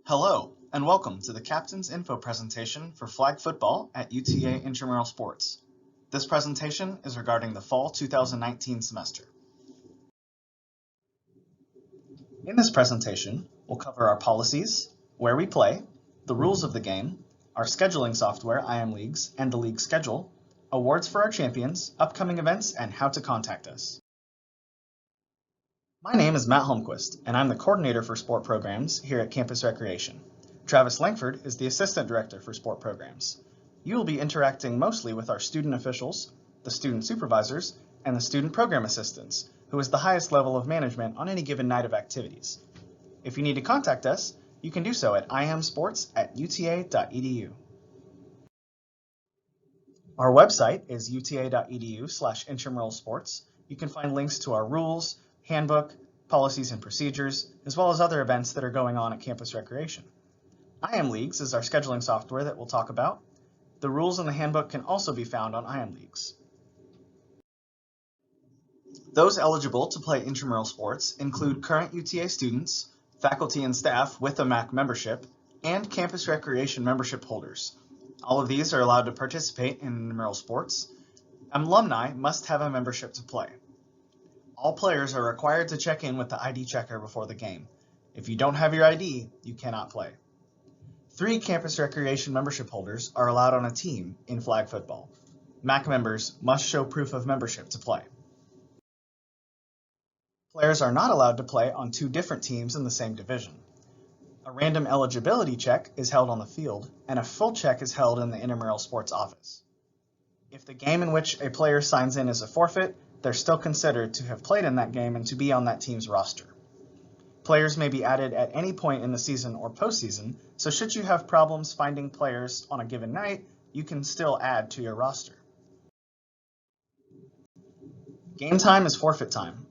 Hello, and welcome to the Captain's Info presentation for flag football at UTA Intramural Sports. This presentation is regarding the Fall 2019 semester. In this presentation, we'll cover our policies, where we play, the rules of the game, our scheduling software, IamLeagues, and the league schedule, awards for our champions, upcoming events, and how to contact us. My name is Matt Holmquist, and I'm the coordinator for sport programs here at Campus Recreation. Travis Langford is the assistant director for sport programs. You will be interacting mostly with our student officials, the student supervisors, and the student program assistants, who is the highest level of management on any given night of activities. If you need to contact us, you can do so at iamsports@uta.edu. Our website is uta.edu/intramuralsports. You can find links to our rules, handbook, policies and procedures, as well as other events that are going on at Campus Recreation. IamLeagues is our scheduling software that we'll talk about. The rules in the handbook can also be found on IamLeagues. Those eligible to play intramural sports include current UTA students, faculty and staff with a MAC membership, and Campus Recreation membership holders. All of these are allowed to participate in intramural sports. Alumni must have a membership to play. All players are required to check in with the ID checker before the game. If you don't have your ID, you cannot play. 3 Campus Recreation membership holders are allowed on a team in flag football. MAC members must show proof of membership to play. Players are not allowed to play on 2 different teams in the same division. A random eligibility check is held on the field, and a full check is held in the intramural sports office. If the game in which a player signs in is a forfeit, they're still considered to have played in that game and to be on that team's roster. Players may be added at any point in the season or postseason, so should you have problems finding players on a given night, you can still add to your roster. Game time is forfeit time.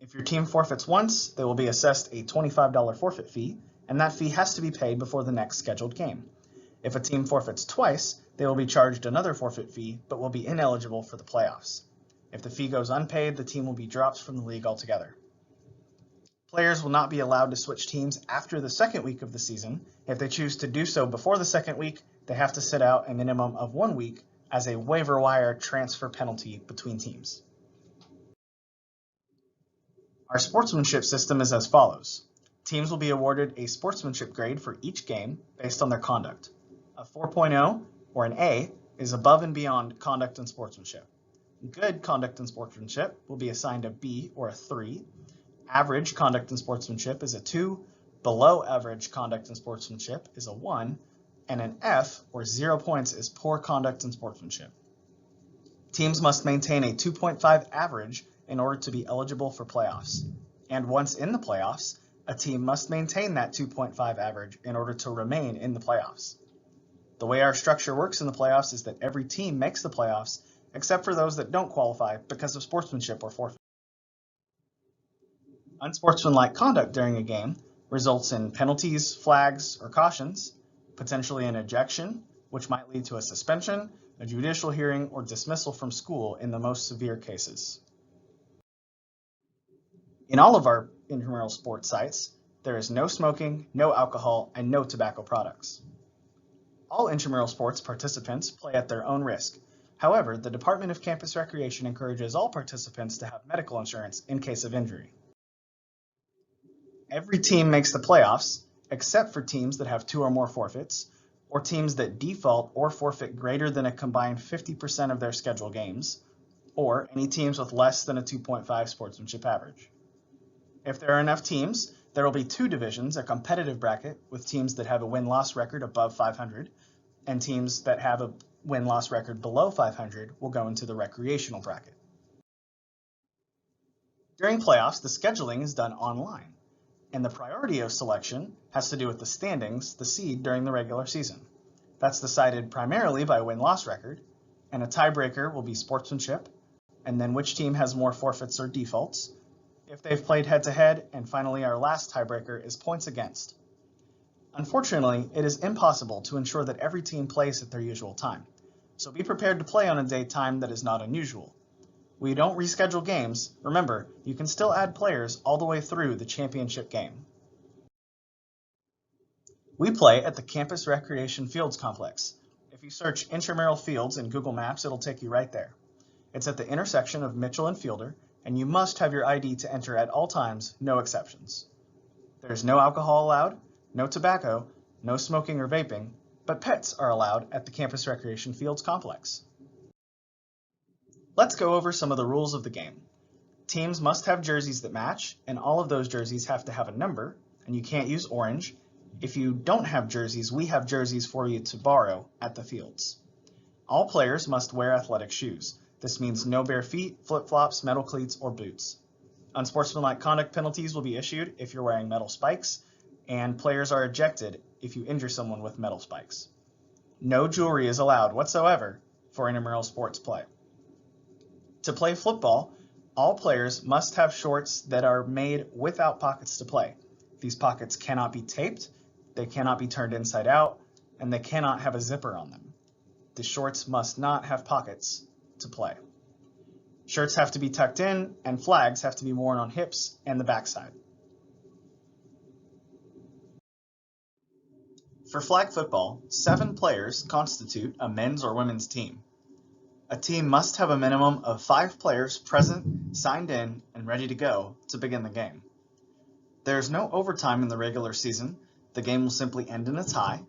If your team forfeits once, they will be assessed a $25 forfeit fee, and that fee has to be paid before the next scheduled game. If a team forfeits twice, they will be charged another forfeit fee, but will be ineligible for the playoffs. If the fee goes unpaid, the team will be dropped from the league altogether. Players will not be allowed to switch teams after the second week of the season. If they choose to do so before the second week, they have to sit out a minimum of 1 week as a waiver wire transfer penalty between teams. Our sportsmanship system is as follows. Teams will be awarded a sportsmanship grade for each game based on their conduct. A 4.0 or an A is above and beyond conduct and sportsmanship. Good conduct and sportsmanship will be assigned a B or a 3. Average conduct and sportsmanship is a 2. Below average conduct and sportsmanship is a 1. And an F or 0 points is poor conduct and sportsmanship. Teams must maintain a 2.5 average in order to be eligible for playoffs. And once in the playoffs, a team must maintain that 2.5 average in order to remain in the playoffs. The way our structure works in the playoffs is that every team makes the playoffs except for those that don't qualify because of sportsmanship or forfeit. Unsportsmanlike conduct during a game results in penalties, flags, or cautions, potentially an ejection, which might lead to a suspension, a judicial hearing, or dismissal from school in the most severe cases. In all of our intramural sports sites, there is no smoking, no alcohol, and no tobacco products. All intramural sports participants play at their own risk. However, the Department of Campus Recreation encourages all participants to have medical insurance in case of injury. Every team makes the playoffs, except for teams that have 2 or more forfeits, or teams that default or forfeit greater than a combined 50% of their scheduled games, or any teams with less than a 2.5 sportsmanship average. If there are enough teams, there will be 2 divisions, a competitive bracket with teams that have a win-loss record above 500, and teams that have a win-loss record below 500 will go into the recreational bracket. During playoffs, the scheduling is done online, and the priority of selection has to do with the standings, the seed during the regular season. That's decided primarily by win-loss record, and a tiebreaker will be sportsmanship, and then which team has more forfeits or defaults, if they've played head-to-head, and finally our last tiebreaker is points against. Unfortunately, it is impossible to ensure that every team plays at their usual time, so be prepared to play on a daytime that is not unusual. We don't reschedule games. Remember, you can still add players all the way through the championship game. We play at the Campus Recreation Fields Complex. If you search intramural fields in Google Maps, it'll take you right there. It's at the intersection of Mitchell and Fielder, and you must have your ID to enter at all times, no exceptions. There's no alcohol allowed, no tobacco, no smoking or vaping, but pets are allowed at the Campus Recreation Fields Complex. Let's go over some of the rules of the game. Teams must have jerseys that match, and all of those jerseys have to have a number, and you can't use orange. If you don't have jerseys, we have jerseys for you to borrow at the fields. All players must wear athletic shoes. This means no bare feet, flip-flops, metal cleats, or boots. Unsportsmanlike conduct penalties will be issued if you're wearing metal spikes, and players are ejected if you injure someone with metal spikes. No jewelry is allowed whatsoever for intramural sports play. To play football, all players must have shorts that are made without pockets to play. These pockets cannot be taped, they cannot be turned inside out, and they cannot have a zipper on them. The shorts must not have pockets to play. Shirts have to be tucked in, and flags have to be worn on hips and the backside. For flag football, 7 players constitute a men's or women's team. A team must have a minimum of 5 players present, signed in, and ready to go to begin the game. There is no overtime in the regular season. The game will simply end in a tie,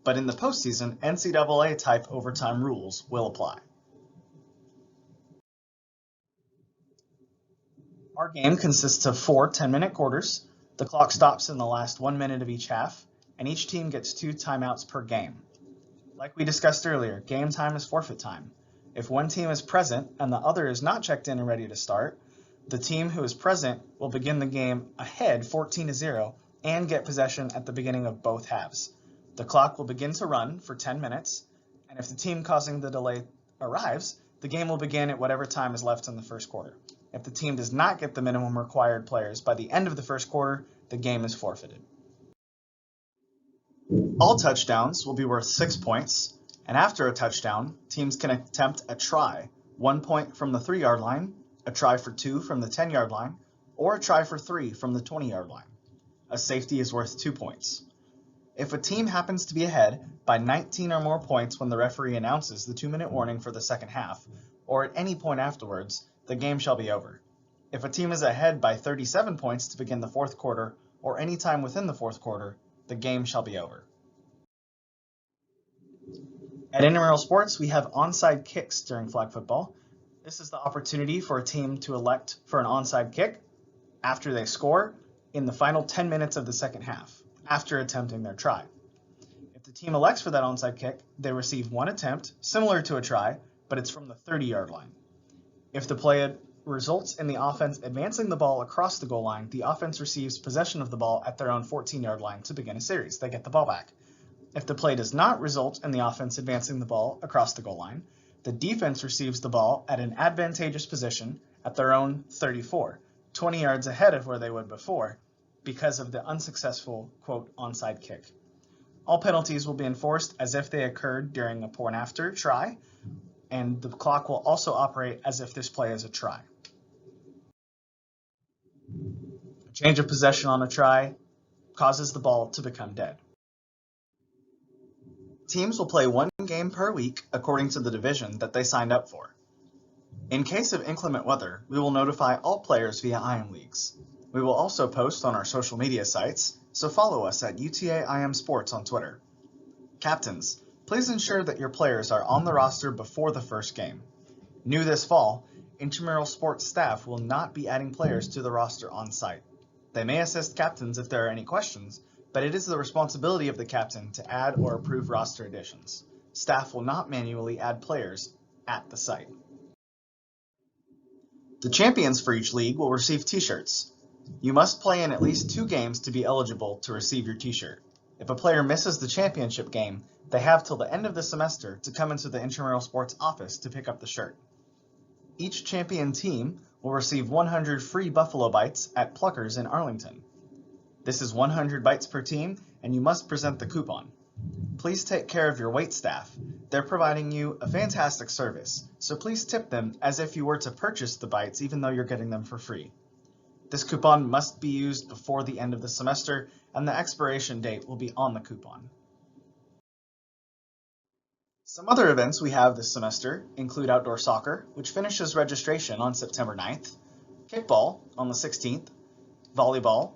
but in the postseason, NCAA type overtime rules will apply. Our game consists of 4 10-minute quarters. The clock stops in the last 1 minute of each half, and each team gets 2 timeouts per game. Like we discussed earlier, game time is forfeit time. If one team is present and the other is not checked in and ready to start, the team who is present will begin the game ahead 14-0 and get possession at the beginning of both halves. The clock will begin to run for 10 minutes, and if the team causing the delay arrives, the game will begin at whatever time is left in the first quarter. If the team does not get the minimum required players by the end of the first quarter, the game is forfeited. All touchdowns will be worth 6 points, and after a touchdown, teams can attempt a try, 1 point from the 3-yard line, a try for 2 from the 10-yard line, or a try for 3 from the 20-yard line. A safety is worth 2 points. If a team happens to be ahead by 19 or more points when the referee announces the 2-minute warning for the second half, or at any point afterwards, the game shall be over. If a team is ahead by 37 points to begin the fourth quarter, or any time within the fourth quarter, the game shall be over. At intramural sports, we have onside kicks during flag football. This is the opportunity for a team to elect for an onside kick after they score in the final 10 minutes of the second half, after attempting their try. If the team elects for that onside kick, they receive 1 attempt, similar to a try, but it's from the 30-yard line. If the play results in the offense advancing the ball across the goal line, the offense receives possession of the ball at their own 14-yard line to begin a series. They get the ball back. If the play does not result in the offense advancing the ball across the goal line, the defense receives the ball at an advantageous position at their own 34, 20 yards ahead of where they would before, because of the unsuccessful, quote, onside kick. All penalties will be enforced as if they occurred during a before and after try, and the clock will also operate as if this play is a try. A change of possession on a try causes the ball to become dead. Teams will play 1 game per week according to the division that they signed up for. In case of inclement weather, we will notify all players via IM Leagues. We will also post on our social media sites, so follow us at UTA IM Sports on Twitter. Captains, please ensure that your players are on the roster before the first game. New this fall, intramural sports staff will not be adding players to the roster on site. They may assist captains if there are any questions, but it is the responsibility of the captain to add or approve roster additions. Staff will not manually add players at the site. The champions for each league will receive t-shirts. You must play in at least 2 games to be eligible to receive your t-shirt. If a player misses the championship game, they have till the end of the semester to come into the intramural sports office to pick up the shirt. Each champion team will receive 100 free Buffalo Bites at Pluckers in Arlington. This is 100 bites per team, and you must present the coupon. Please take care of your wait staff. They're providing you a fantastic service, so please tip them as if you were to purchase the bites even though you're getting them for free. This coupon must be used before the end of the semester, and the expiration date will be on the coupon. Some other events we have this semester include outdoor soccer, which finishes registration on September 9th, kickball on the 16th, volleyball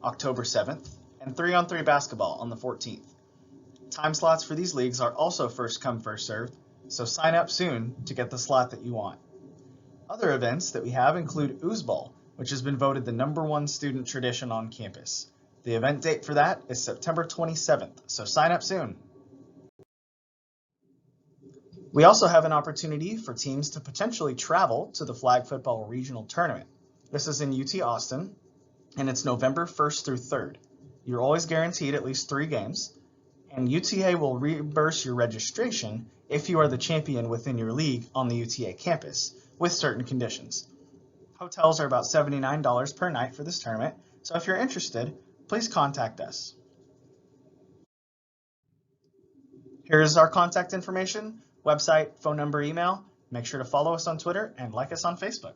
October 7th, and 3-on-3 basketball on the 14th. Time slots for these leagues are also first come, first served, so sign up soon to get the slot that you want. Other events that we have include Ouzball, which has been voted the #1 student tradition on campus. The event date for that is September 27th, so sign up soon. We also have an opportunity for teams to potentially travel to the Flag Football Regional Tournament. This is in UT Austin, and it's November 1st through 3rd. You're always guaranteed at least 3 games, and UTA will reimburse your registration if you are the champion within your league on the UTA campus, with certain conditions. Hotels are about $79 per night for this tournament, so if you're interested, please contact us. Here's our contact information, website, phone number, email. Make sure to follow us on Twitter and like us on Facebook.